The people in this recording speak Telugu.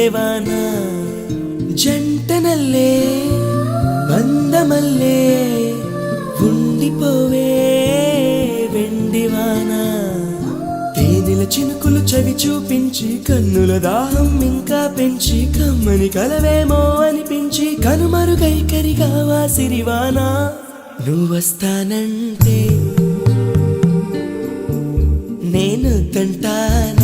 మల్లెవాన జంటనల్లే బందమల్లే ఉండిపోవే వెండివాన తేనెల చినుకులు చవి చూపించి కన్నుల దాహం ఇంకా పెంచి కమ్మని కలవేమో అనిపించి కనుమరుగైకరిగావా సిరివాన నువ్వొస్తానంటే నేను తంటాను